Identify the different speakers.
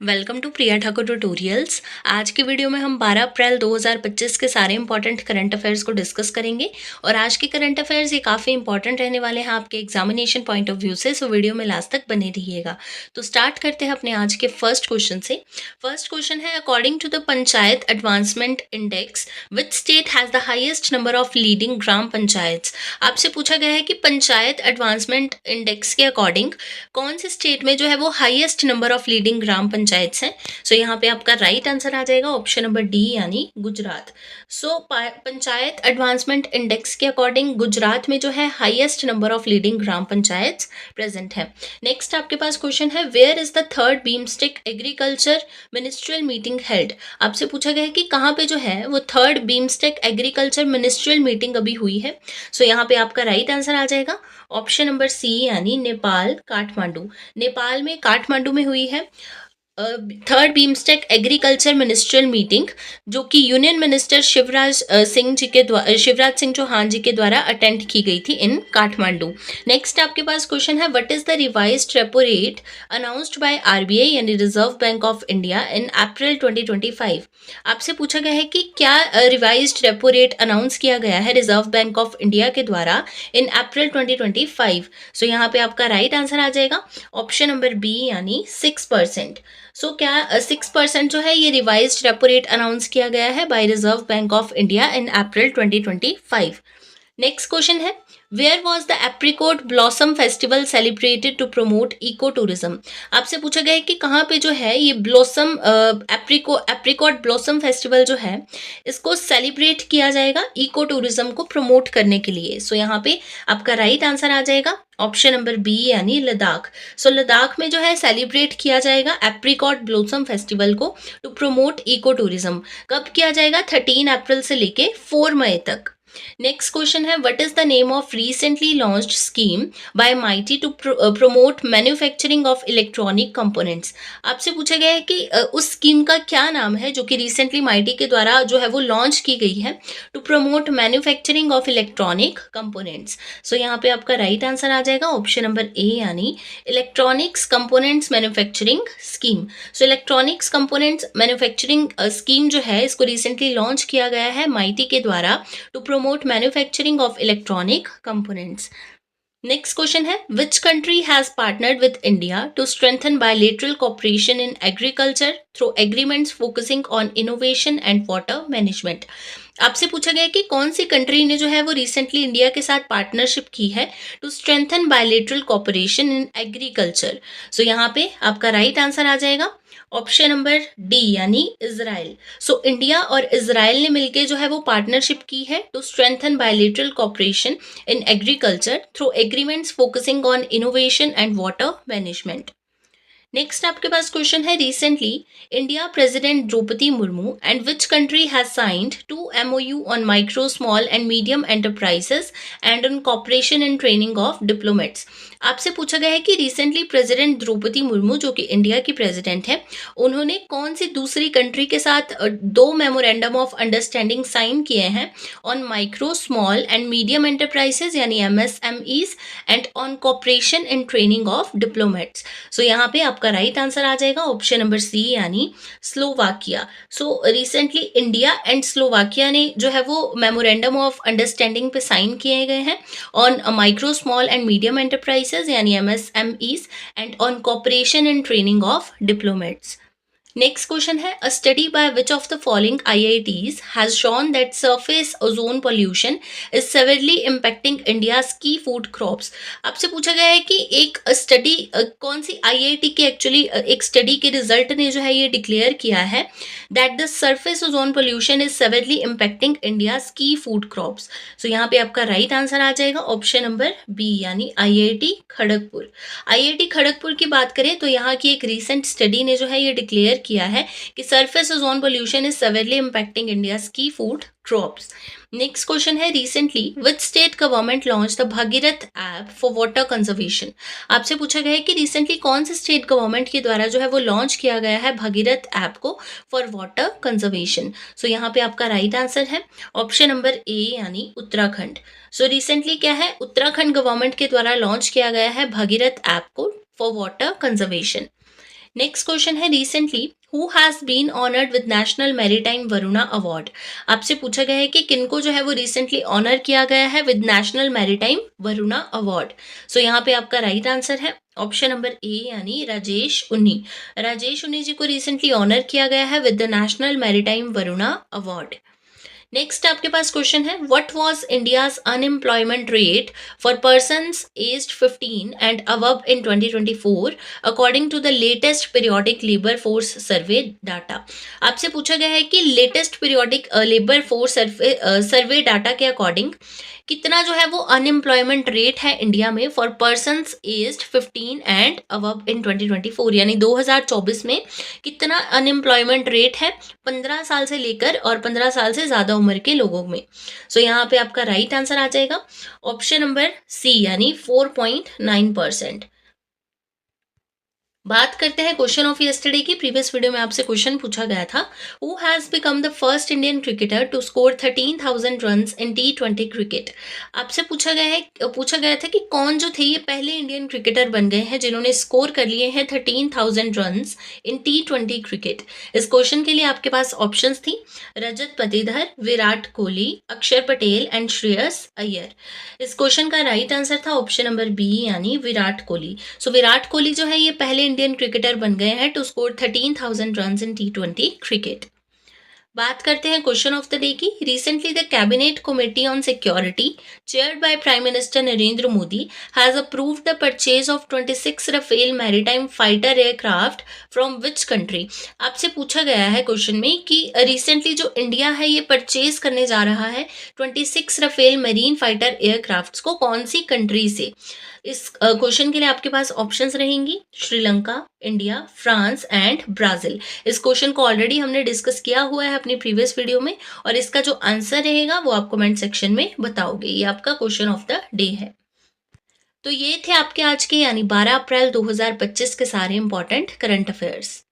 Speaker 1: Welcome to Priya Thakur tutorials. आज की video में हम 12 अप्रैल 2025 के सारे इंपॉर्टेंट करंट अफेयर्स को डिस्कस करेंगे और आज के करंट अफेयर्स ये काफ़ी इंपॉर्टेंट रहने वाले हैं आपके एग्जामिनेशन पॉइंट ऑफ व्यू से, सो वीडियो में लास्ट तक बने रहिएगा। तो स्टार्ट करते हैं अपने आज के फर्स्ट क्वेश्चन से। फर्स्ट क्वेश्चन है, according to the panchayat advancement index which state has the highest number of leading gram panchayat. आपसे पूछा गया है कि पंचायत एडवांसमेंट इंडेक्स के अकॉर्डिंग कौन से स्टेट में जो है वो highest number of leading gram panchayat है। सो यहाँ पे आपका राइट आंसर आ जाएगा ऑप्शन नंबर डी यानी Gujarat. So panchayat advancement index के अकॉर्डिंग गुजरात में जो है highest number of leading gram panchayat present है। नेक्स्ट आपके पास क्वेश्चन है, where is the third BIMSTEC agriculture ministerial meeting held. आपसे पूछा गया है कि कहाँ पे जो है वो third BIMSTEC agriculture ministerial meeting अभी हुई है। सो यहाँ पे आपका राइट आंसर आ जाएगा ऑप्शन नंबर सी यानी नेपाल काठमांडू। नेपाल में काठमांडू में हुई है third BIMSTEC agriculture ministerial meeting, जो कि यूनियन मिनिस्टर शिवराज सिंह चौहान जी के द्वारा अटेंड की गई थी इन काठमांडू। नेक्स्ट आपके पास क्वेश्चन है, what is the revised repo rate announced by RBI यानी reserve bank of India in April 2025। आपसे पूछा गया है कि क्या रिवाइज्ड रेपो रेट अनाउंस किया गया है रिजर्व बैंक ऑफ इंडिया के द्वारा इन अप्रैल 2025। सो यहाँ पे आपका राइट आंसर आ जाएगा ऑप्शन नंबर बी यानी 6%। सो क्या 6% जो है ये रिवाइज्ड रेपो रेट अनाउंस किया गया है by reserve bank of India in April 2025। Next question है, where was the apricot blossom festival celebrated to promote eco tourism. आपसे पूछा गया है कि कहाँ पे जो है ये ब्लॉसम एप्रिकॉट ब्लॉसम फेस्टिवल जो है इसको सेलिब्रेट किया जाएगा इको टूरिज्म को प्रमोट करने के लिए। सो यहाँ पे आपका राइट आंसर आ जाएगा ऑप्शन नंबर बी यानी लद्दाख। सो लद्दाख में जो है सेलिब्रेट किया जाएगा एप्रिकॉट ब्लॉसम फेस्टिवल को टू प्रमोट इको टूरिज्म। कब किया जाएगा? 13 अप्रैल से लेके 4 मई तक। नेक्स्ट क्वेश्चन है, what is the name of recently launched scheme by MeitY to promote manufacturing of electronic components. आपसे पूछा गया है कि उस स्कीम का क्या नाम है जो कि रिसेंटली माइटी के द्वारा जो है वो लॉन्च की गई है to promote manufacturing of electronic components. So यहाँ पे आपका राइट आंसर आ जाएगा ऑप्शन नंबर ए यानी इलेक्ट्रॉनिक्स कंपोनेंट्स मैन्युफैक्चरिंग स्कीम। सो इलेक्ट्रॉनिक्स कंपोनेंट्स मैन्युफैक्चरिंग स्कीम जो है इसको रिसेंटली लॉन्च किया गया है माइटी के द्वारा to promote manufacturing of electronic components. Next question है, which country has partnered with India to strengthen bilateral cooperation in agriculture through agreements focusing on innovation and water management। आपसे पूछा गया है कि कौन सी कंट्री ने जो है वो रिसेंटली इंडिया के साथ पार्टनरशिप की है to strengthen bilateral cooperation in agriculture. So यहाँ पे आपका राइट आंसर आ जाएगा ऑप्शन नंबर डी यानी इजराइल। सो इंडिया और इजराइल ने मिलकर जो है वो पार्टनरशिप की है to strengthen bilateral cooperation in agriculture through agreements focusing on innovation and water management. Next आपके पास क्वेश्चन है, recently India president Droupadi Murmu and which country has signed 2 MOU on micro small and medium enterprises and on cooperation and training of diplomats. आपसे पूछा गया है कि recently president Droupadi Murmu जो कि इंडिया की प्रेसिडेंट है उन्होंने कौन सी दूसरी कंट्री के साथ 2 मेमोरेंडम ऑफ अंडरस्टैंडिंग साइन किए हैं on micro small and medium enterprises यानी MSMEs and on cooperation and training of diplomats. So यहाँ पे आपका राइट आंसर आ जाएगा ऑप्शन नंबर सी यानी Slovakia. So recently India and Slovakia ने जो है वो मेमोरेंडम ऑफ अंडरस्टैंडिंग पे साइन किए गए हैं on micro small and medium enterprises यानी MSMEs and on cooperation and training of diplomats. Next question है, a study by which of the following IITs has shown that surface ozone pollution is severely impacting India's key food crops. आपसे पूछा गया है कि एक study कौन सी IIT की actually एक स्टडी के रिजल्ट ने जो है ये डिक्लेयर किया है that the surface ozone pollution is severely impacting India's key food crops. सो यहाँ पे आपका राइट आंसर आ जाएगा ऑप्शन नंबर बी यानी IIT खड़गपुर। IIT खड़गपुर की बात करें तो यहाँ की एक रिसेंट स्टडी ने जो है ये डिक्लेयर किया है कि surface ozone pollution is severely impacting India's key food crops. Next question है, recently which state government launch the Bhagirath app for water conservation. आपसे पूछा गया है कि रिसेंटली कौन से स्टेट गवर्नमेंट के द्वारा जो है वो लॉन्च किया गया है भगीरथ ऐप को फॉर वाटर कंजर्वेशन। सो यहाँ पे आपका राइट आंसर है ऑप्शन नंबर ए यानी उत्तराखंड। सो रिसेंटली क्या है, उत्तराखंड गवर्नमेंट के द्वारा लॉन्च किया गया है भगीरथ ऐप को for water conservation. Next question है recently who has been honoured with national maritime Varuna award. आपसे पूछा गया है कि किनको जो है वो रिसेंटली ऑनर किया गया है with national maritime Varuna award. So यहाँ पे आपका राइट आंसर है ऑप्शन नंबर ए यानी राजेश उन्नी। राजेश उन्नी जी को रिसेंटली ऑनर किया गया है with the national maritime Varuna award. Next आपके पास क्वेश्चन है what was India's unemployment rate for persons aged 15 and above in 2024 according to the latest periodic labour force survey data. आपसे पूछा गया है कि latest periodic labour force survey data के according कितना जो है वो अनएम्प्लॉयमेंट रेट है इंडिया में for persons aged 15 and above in 2024, यानी 2024 में कितना अनएम्प्लॉयमेंट रेट है 15 साल से लेकर और 15 साल से ज़्यादा उम्र के लोगों में। सो यहाँ पे आपका राइट आंसर आ जाएगा ऑप्शन नंबर सी यानी 4.9%। बात करते हैं क्वेश्चन ऑफ यस्टरडे की। प्रीवियस वीडियो में आपसे क्वेश्चन पूछा गया था who has become the first Indian cricketer to score 13,000 runs in T20 cricket. आपसे पूछा गया था कि कौन जो थे ये पहले इंडियन क्रिकेटर बन गए हैं जिन्होंने स्कोर कर लिए हैं 13,000 रन्स इन T20 क्रिकेट। इस क्वेश्चन के लिए आपके पास ऑप्शंस थी रजत पाटीदार, विराट कोहली, अक्षर पटेल एंड श्रेयस अय्यर। इस क्वेश्चन का राइट आंसर था ऑप्शन नंबर बी यानी विराट कोहली। सो विराट कोहली जो है ये पहले इंडियन क्रिकेटर बन गए हैं to score 13,000 runs in T20 cricket. बात करते हैं क्वेश्चन ऑफ द डे की। Recently the cabinet committee on security chaired by prime minister Narendra Modi has approved the purchase of 26 Rafale maritime fighter aircraft from which country. आपसे पूछा गया है question में कि रिसेंटली जो इंडिया है ये परचेज करने जा रहा है 26 राफेल मरीन फाइटर एयरक्राफ्ट्स को कौन सी कंट्री से। इस क्वेश्चन के लिए आपके पास ऑप्शंस रहेंगी Sri Lanka, India, France and Brazil. इस क्वेश्चन को ऑलरेडी हमने डिस्कस किया हुआ है अपनी प्रीवियस वीडियो में और इसका जो आंसर रहेगा वो आप कमेंट सेक्शन में बताओगे। ये आपका क्वेश्चन ऑफ द डे है। तो ये थे आपके आज के यानी 12 अप्रैल 2025 के सारे इंपॉर्टेंट करंट अफेयर्स।